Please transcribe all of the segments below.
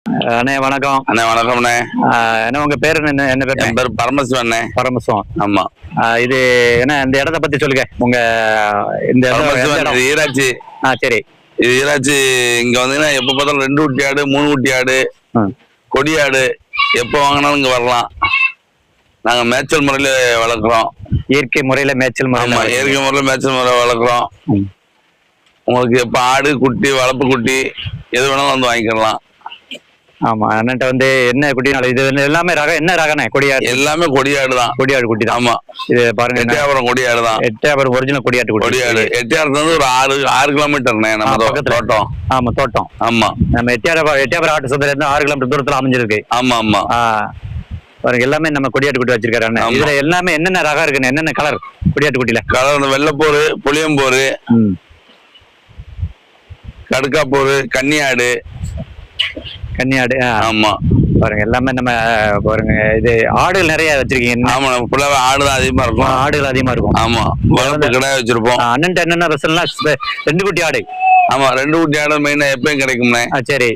அண்ணே வணக்கம். அண்ணே வணக்கம்ண்ணே. என்ன உங்க பேர் என்ன? என்ன பேர்? என் பேர் பரமசிவண்ணே. பரமசிவம். ஆமா. இது என்ன இந்த இடத்த பத்தி சொல்லுங்க. உங்க இந்த ஈராட்சி. சரி. இது ஈராட்சி. இங்க வந்தீங்கன்னா எப்ப பார்த்தாலும் 2 குட்டி ஆடு, 3 குட்டி ஆடு, கொடி ஆடு எப்ப வாங்கினாலும் இங்க வரலாம். நாங்க மேய்ச்சல் முறையில வளர்க்குறோம். இயற்கை முறையில மேய்ச்சல் முறை. இயற்கை முறையில மேய்ச்சல் முறை வளர்க்குறோம். உங்களுக்கு எப்ப ஆடு குட்டி வளர்ப்பு குட்டி எது வேணாலும் வந்து வாங்கிக்கலாம். ஆமா. அண்ணன்ட்ட வந்து என்ன குட்டினால இது எல்லாமே ரகம் என்ன ரகண்ணே? கொடியாடு எல்லாமே கொடியாடு தான். கொடியாடு குட்டி தான். ஆமா. இது பாருங்க, எட்டயபுரம் கொடியாடு தான். எட்டயபுரம் ஒரிஜினல் கொடியாடு குட்டி. கொடியாடு எட்டயபுரத்துல இருந்து ஒரு 6 கிலோமீட்டர்ண்ணே நம்ம தோட்டம். ஆமா, தோட்டம். ஆமா. நம்ம எட்டயபுரம் ஆட்டு சந்தையில இருந்து 6 கிலோமீட்டர் தூரத்துல அமைஞ்சிருக்கு. ஆமா ஆமா. பாருங்க, எல்லாமே நம்ம கொடியாட்டு குட்டி வச்சிருக்காரு அண்ணன். இதுல எல்லாமே என்னென்ன ரகம் இருக்குன்னு, என்னென்ன கலர் கொடியாட்டு குட்டியில? கலர் வெள்ளைப்போரு, புளியம்போரு, கடுக்காப்போரு, கன்னியாடு. கன்னியாடு. ஆமா. பாருங்க, எல்லாமே நம்ம பாருங்க. இது ஆடுகள் நிறைய வச்சிருக்கீங்க. ஆமா, நம்ம ஃபுல்லாவே ஆடுதான் அதிகமா இருக்கும். ஆடுகள் அதிகமா இருக்கும். ஆமா. வளர்ப்பு கடை வச்சிருப்போம். அண்ணன்ட்ட என்னென்ன ரசம்னா 2 குட்டி ஆடு. ஆமா, 2 குட்டி ஆடு மெயினா எப்பயும் கிடைக்கும்ண்ணே. சரி.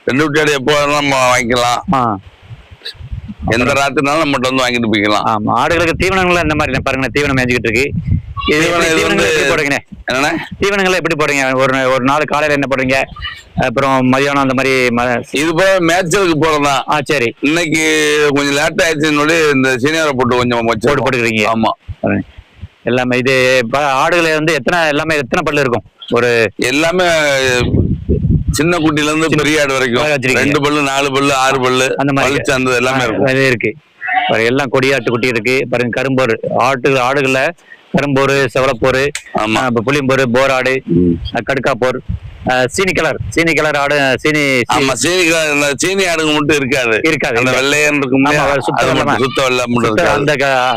2 குட்டி ஆடு எப்போ வேணாலும் நம்ம வாங்கிக்கலாம். எந்த ராத்திரினாலும் நம்மகிட்ட வந்து வாங்கிட்டு போய்க்கலாம். ஆமா. ஆடுகளுக்கு தீவனங்கள் இந்த மாதிரி பாருங்க, தீவனம் மேய்ஞ்சிக்கிட்டு இருக்கு. என்னன்னா தீவனங்களை எப்படி போடுறீங்க? ஒரு நாள் காலையில என்ன போடுறீங்க, அப்புறம் மதியானம் அந்த மாதிரி? இது போல மேய்ச்சலுக்கு போறதா. சரி. இன்னைக்கு கொஞ்சம் லேட் ஆயிடுச்சுன்னு இந்த சீனியரை போட்டு கொஞ்சம் போட்டுக்கிறீங்க. ஆமா. எல்லாமே இது ஆடுகளை வந்து எத்தனை பல்லு இருக்கும்? ஒரு எல்லாமே சின்ன குட்டில இருந்து பெரிய ஆடு வரைக்கும் 2 பல்லு, 4 பல்லு, 6 பல்லு அந்த மாதிரி அந்த எல்லாமே இருக்கு. எல்லாம் கொடியாட்டு குட்டி இருக்கு. பாருங்க, கரும்போரு ஆடுகள்ல கரும்போரு, செவலப்போரு, புளியம்போரு, போராடு, கடுக்காப்போர், சீனி கலர் ஆடு. சீனி ஆடுங்க மட்டும் இருக்காது. அந்த வெள்ளையன் இருக்கும், சுத்த வெள்ளை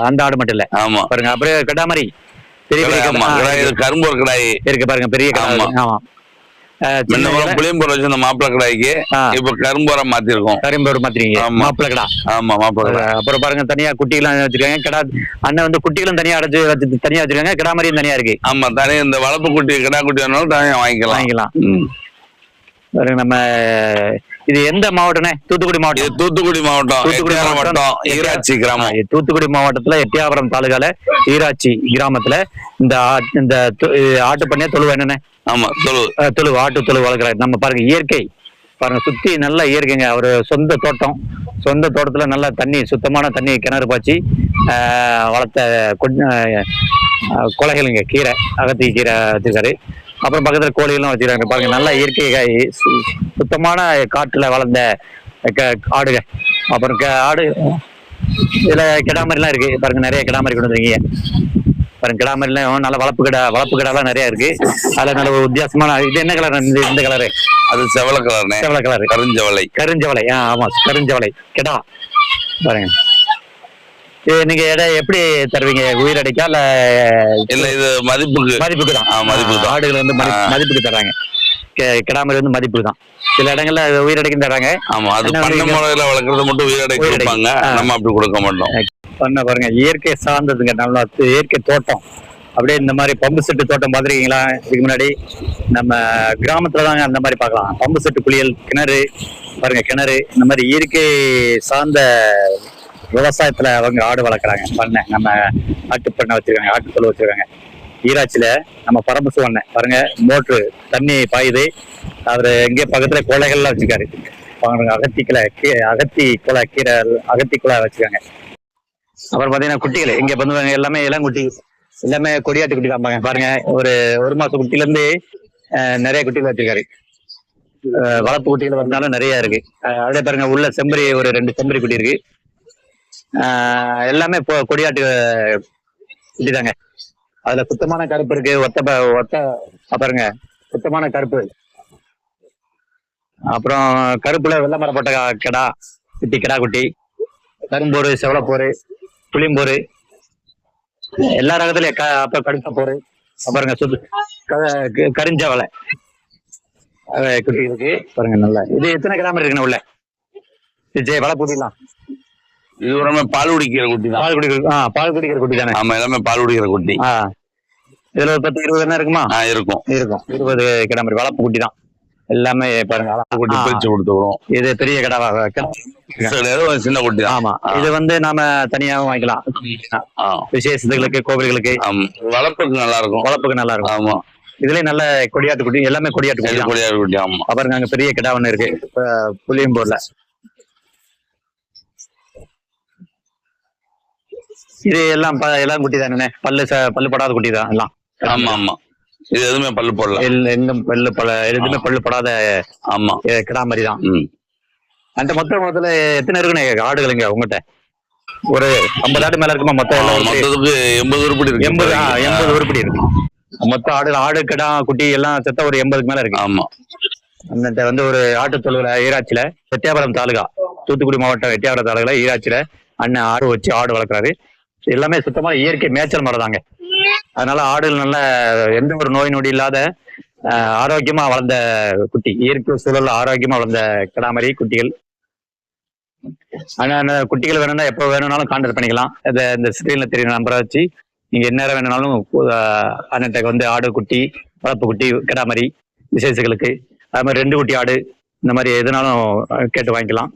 அந்த ஆடு மட்டும் இல்ல. ஆமா. பாருங்க, அப்படியே கடாமரி கரும்போர் கடாய் இருக்கு பாருங்க, பெரிய கடாய். ஆமா. புளியம்போர் வச்சு அந்த மாப்பிள கடாய்க்கு இப்ப கரும்போரா மாத்திருக்கோம். கரும்போர் மாத்திருக்கீங்க. மாப்பிள கடா. ஆமா, மாப்பிள கடா. அப்புறம் பாருங்க, தனியா குட்டிகளும் வச்சிருக்காங்க. கடா அண்ணன் வந்து குட்டிகளும் தனியா அடைச்சு தனியா வச்சிருக்காங்க. கடா மாதிரியும் தனியா இருக்கு. ஆமா, தனியா இந்த வளர்ப்பு குட்டி கடா குட்டி வேணாலும் தனியா வாங்கிக்கலாம். பாருங்க, நம்ம இது எந்த மாவட்டம்னே? தூத்துக்குடி மாவட்டம். தூத்துக்குடி மாவட்டம் ஈராட்சி கிராமம். தூத்துக்குடி மாவட்டத்துல எட்டயபுரம் தாலுகால ஈராட்சி கிராமத்துல இந்த ஆட்டு பண்ணைய தொழுவ என்னன்னு? ஆமா, தொழுவு ஆட்டு தொழுவு வளர்க்குறாரு. நம்ம பாருங்க, இயற்கை பாருங்க, சுத்தி நல்லா இயற்கைங்க. அவரு சொந்த தோட்டத்துல நல்லா தண்ணி, சுத்தமான தண்ணி, கிணறு பாய்ச்சி வளர்த்த கொலைகளுங்க. கீரை, அகத்தி கீரை வச்சிருக்காரு. அப்புறம் பக்கத்துல கோழிகளும் வச்சிருக்காங்க. பாருங்க, நல்லா இயற்கை சுத்தமான காட்டுல வளர்ந்த ஆடுக. அப்புறம் ஆடு இதுல கிடாமரிலாம் இருக்கு. பாருங்க, நிறைய கிடாமரி கொண்டு வந்துருக்கீங்க. பாருங்க, கிடாமரிலாம் நல்ல வளர்ப்பு கடாலாம் நிறைய இருக்கு. அதுல நல்ல ஒரு வித்தியாசமான இது என்ன கலர்? இந்த கலரு அது செவல கலர். கருஞ்சவலை. ஆமா, கருஞ்சவலை கிடா. பாருங்க, நீங்க எடை எப்படி தருவீங்க? உயிரடைக்கா இல்ல இது மதிப்புக்கு தான்? ஆடுகள் வந்து மதிப்புக்கு தர்றாங்க. கிடாமரி வந்து மதிப்புக்கு தான். சில இடங்கள்ல உயிரடைக்கும் தர்றாங்க. ஆமா, அது பண்ண முறையில வளர்க்கறது மட்டும் உயிரடைக்கு கொடுப்பாங்க. நம்ம அப்படி கொடுக்க மாட்டோம். பாருங்க, இயற்கை சார்ந்ததுங்க. நம்ம இயற்கை தோட்டம். அப்படியே இந்த மாதிரி பம்பு செட்டு தோட்டம் பார்த்துருக்கீங்களா? இதுக்கு முன்னாடி நம்ம கிராமத்துல தாங்க அந்த மாதிரி பார்க்கலாம். பம்பு செட்டு, குளியல், கிணறு. பாருங்க, கிணறு. இந்த மாதிரி இயற்கை சார்ந்த விவசாயத்துல அவங்க ஆடு வளர்க்குறாங்க. பண்ணை, நம்ம ஆட்டு பண்ணை வச்சிருக்காங்க, ஆட்டு தொழு வச்சிருக்காங்க. ஈராட்சியில நம்ம பரமசிவன் பாருங்க, மோட்ரு தண்ணி பாயுது. அவரு எங்கே பக்கத்துல கொலைகள்லாம் வச்சிருக்காரு. அகத்தி குலை வச்சிருக்காங்க. அப்புறம் பாத்தீங்கன்னா குட்டிகள் இங்க பண்ணுவாங்க. எல்லாமே இளங்குட்டி, எல்லாமே கொடியாட்டு குட்டி காப்பாங்க. பாருங்க, ஒரு மாசம் குட்டில இருந்து நிறைய குட்டிகள் வச்சிருக்காரு. வளர்ப்பு குட்டிகள் வந்தாலும் நிறைய இருக்கு. அப்படியே பாருங்க, உள்ள செம்பரி ஒரு 2 செம்பரி குட்டி இருக்கு. எல்லாமே இப்போ கொடியாட்டு குட்டி தாங்க. அதுல சுத்தமான கருப்பு இருக்கு. ஒத்த பாருங்க, சுத்தமான கருப்பு. அப்புறம் கருப்புல வெள்ளை மரம் போட்ட கிடா குட்டி, கிடா குட்டி, கரும்போரு, செவலப்போரு, புளியம்போரு, எல்லா ரகத்துலயும் அப்புறம் கடுக்க போரு. பாருங்க, கரிஞ்சவலை குட்டி இருக்கு. பாருங்க, நல்லா. இது எத்தனை கிராமம் இருக்குன்னு உள்ள வலை குட்டிலாம்? இது பால் குடிக்கிற குட்டி தான். பால் குடிக்கிற குட்டி தானே? ஆமா, எல்லாமே பால் குடிக்கிற குட்டி. இதுல ஒரு 10-20 என்ன இருக்குமா? இருக்கும் 20 கிடாமரி வளர்ப்பு குட்டி தான். எல்லாமே பாருங்க குட்டி பிரிச்சு கொடுத்துக்கிறோம். இது பெரிய கிடாவா? சின்ன குட்டி தான். ஆமா, இது வந்து நாம தனியாவும் வாங்கிக்கலாம், விசேஷத்துகளுக்கு, கோவில்களுக்கு. வளர்ப்புக்கு நல்லா இருக்கும். வளர்ப்புக்கு நல்லா இருக்கும். ஆமா, இதுலயும் நல்ல கொடியாட்டு குட்டி, எல்லாமே கொடியாட்டு குட்டி. கொடியாட்டு குட்டி. ஆமா, பாருங்க அங்க பெரிய கிடா ஒண்ணு இருக்கு புளியம்பூர்ல. இது எல்லாம் எல்லாம் குட்டி தானே, பல்லு படாத குட்டி தான் எல்லாம். ஆமா ஆமா, இது எதுவுமே பல்லு போடல. எதுவுமே பல்லு படாத. ஆமா, கிடா மாதிரி தான். அந்த மொத்தத்துல எத்தனை இருக்குண்ணே ஆடுகளுங்க உங்ககிட்ட? ஒரு 50 ஆடு மேல இருக்குமா மொத்தம்? மொத்தத்துக்கு 80 உருப்படி இருக்கு. 80 உருப்படி இருக்கு மொத்தம். ஆடு கிடா குட்டி எல்லாம் சேர்த்தா ஒரு 80க்கு மேல இருக்கு. ஆமா, அந்த வந்து ஒரு ஆட்டுத்தொழுவுல ஈராட்சியில, எட்டயபுரம் தாலுகா, தூத்துக்குடி மாவட்டம் எட்டயபுரம் தாலுகால ஈராட்சியில அண்ணன் ஆடு வச்சு ஆடு வளர்க்குறாரு. எல்லாமே சுத்தமா இயற்கை மேய்ச்சல் முறை தாங்க. அதனால ஆடுகள் நல்ல எந்த ஒரு நோய் நொடி இல்லாத ஆரோக்கியமா வளர்ந்த குட்டி, இயற்கை சூழல் ஆரோக்கியமா வளர்ந்த கிடாமரி குட்டிகள். ஆனா அந்த குட்டிகள் வேணும்னா எப்போ வேணும்னாலும் கான்டாக்ட் பண்ணிக்கலாம். இந்த ஸ்கிரீன்ல தெரியுற நம்பரை வச்சு நீங்க என்ன நேரம் வேணும்னாலும் அண்ணன்ட்ட வந்து ஆடு குட்டி, வளர்ப்பு குட்டி, கிடாமரி விசேஷங்களுக்கு, அது மாதிரி 2 குட்டி ஆடு, இந்த மாதிரி எதுனாலும் கேட்டு வாங்கிக்கலாம்.